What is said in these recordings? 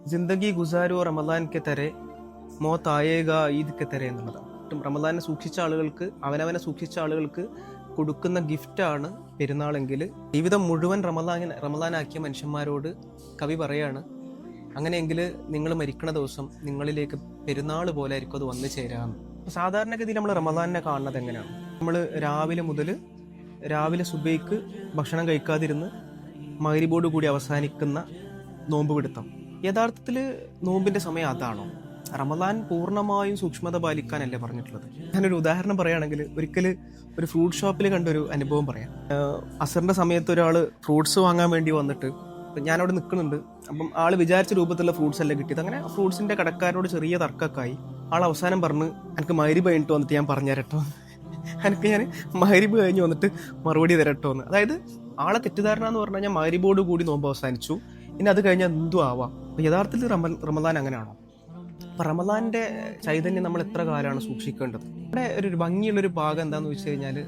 ജിന്ദഗി ഗുസാരോ റമദാൻ കെ തരെ മോത്ത് ആയേഗ ഈദ് കെ തരെ എന്നുള്ളതാണ്. റമദാനെ സൂക്ഷിച്ച ആളുകൾക്ക്, അവനവനെ സൂക്ഷിച്ച ആളുകൾക്ക് കൊടുക്കുന്ന ഗിഫ്റ്റാണ് പെരുന്നാളെങ്കിൽ, ജീവിതം മുഴുവൻ റമദാനാക്കിയ മനുഷ്യന്മാരോട് കവി പറയാണ്, അങ്ങനെയെങ്കിൽ നിങ്ങൾ മരിക്കണ ദിവസം നിങ്ങളിലേക്ക് പെരുന്നാൾ പോലെ ആയിരിക്കും അത് വന്നു ചേരാമെന്ന്. സാധാരണഗതിയിൽ നമ്മൾ റമദാനിനെ കാണുന്നത് എങ്ങനെയാണ്? നമ്മൾ രാവിലെ സുബൈക്ക് ഭക്ഷണം കഴിക്കാതിരുന്ന് മഗ്‌രിബോട് കൂടി അവസാനിക്കുന്ന നോമ്പ് പിടുത്തം. യഥാർത്ഥത്തിൽ നോമ്പിന്റെ സമയം അതാണോ? റമദാൻ പൂർണ്ണമായും സൂക്ഷ്മത പാലിക്കാനല്ലേ പറഞ്ഞിട്ടുള്ളത്? ഞാനൊരു ഉദാഹരണം പറയുകയാണെങ്കിൽ, ഒരിക്കൽ ഒരു ഫ്രൂട്ട് ഷോപ്പിൽ കണ്ടൊരു അനുഭവം പറയാം. അസറിന്റെ സമയത്ത് ഒരാൾ ഫ്രൂട്ട്സ് വാങ്ങാൻ വേണ്ടി വന്നിട്ട്, ഞാനവിടെ നിൽക്കുന്നുണ്ട്. അപ്പം ആൾ വിചാരിച്ച രൂപത്തിലുള്ള ഫ്രൂട്ട്സ് അല്ല കിട്ടിയത്. അങ്ങനെ ഫ്രൂട്ട്സിന്റെ കടക്കാരോട് ചെറിയ തർക്കമൊക്കെയായി. ആൾ അവസാനം പറഞ്ഞ്, എനിക്ക് മഗ്‌രിബ് കഴിഞ്ഞിട്ട് വന്നിട്ട് ഞാൻ പറഞ്ഞു തരട്ടോ, ഞാൻ മഗ്‌രിബ് കഴിഞ്ഞ് വന്നിട്ട് മറുപടി തരട്ടോ എന്ന്. അതായത് ആളെ തെറ്റിദ്ധാരണ എന്ന് പറഞ്ഞു കഴിഞ്ഞാൽ മഗ്‌രിബോട് കൂടി നോമ്പ് അവസാനിച്ചു, ഇനി അത് കഴിഞ്ഞാൽ എന്തും ആവാം. അപ്പൊ യഥാർത്ഥത്തിൽ റമദാൻ അങ്ങനെയാണോ? അപ്പൊ റമദാന്റെ ചൈതന്യം നമ്മൾ എത്ര കാലമാണ് സൂക്ഷിക്കേണ്ടത്? ഇവിടെ ഒരു ഭംഗിയുള്ളൊരു ഭാഗം എന്താന്ന് വെച്ച് കഴിഞ്ഞാല്,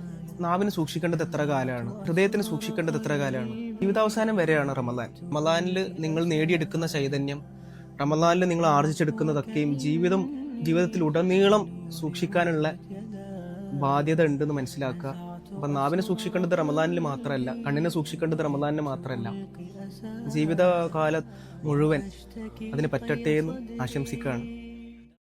നാവിന് സൂക്ഷിക്കേണ്ടത് എത്ര കാലമാണ്, ഹൃദയത്തിന് സൂക്ഷിക്കേണ്ടത് എത്ര കാലമാണ്? ജീവിതാവസാനം വരെയാണ് റമദാൻ. റമദാനിൽ നിങ്ങൾ നേടിയെടുക്കുന്ന ചൈതന്യം, റമദാനിൽ നിങ്ങൾ ആർജിച്ചെടുക്കുന്നതൊക്കെയും ജീവിതത്തിൽ ഉടനീളം സൂക്ഷിക്കാനുള്ള ബാധ്യത ഉണ്ടെന്ന് മനസ്സിലാക്കുക. അപ്പൊ നാവിനെ സൂക്ഷിക്കേണ്ടത് റമദാനിൽ മാത്രമല്ല, കണ്ണിനെ സൂക്ഷിക്കേണ്ടത് റമദാനിൽ മാത്രമല്ല, ജീവിതകാലം മുഴുവൻ അതിന് പറ്റട്ടെ എന്ന് ആശംസിക്കുകയാണ്.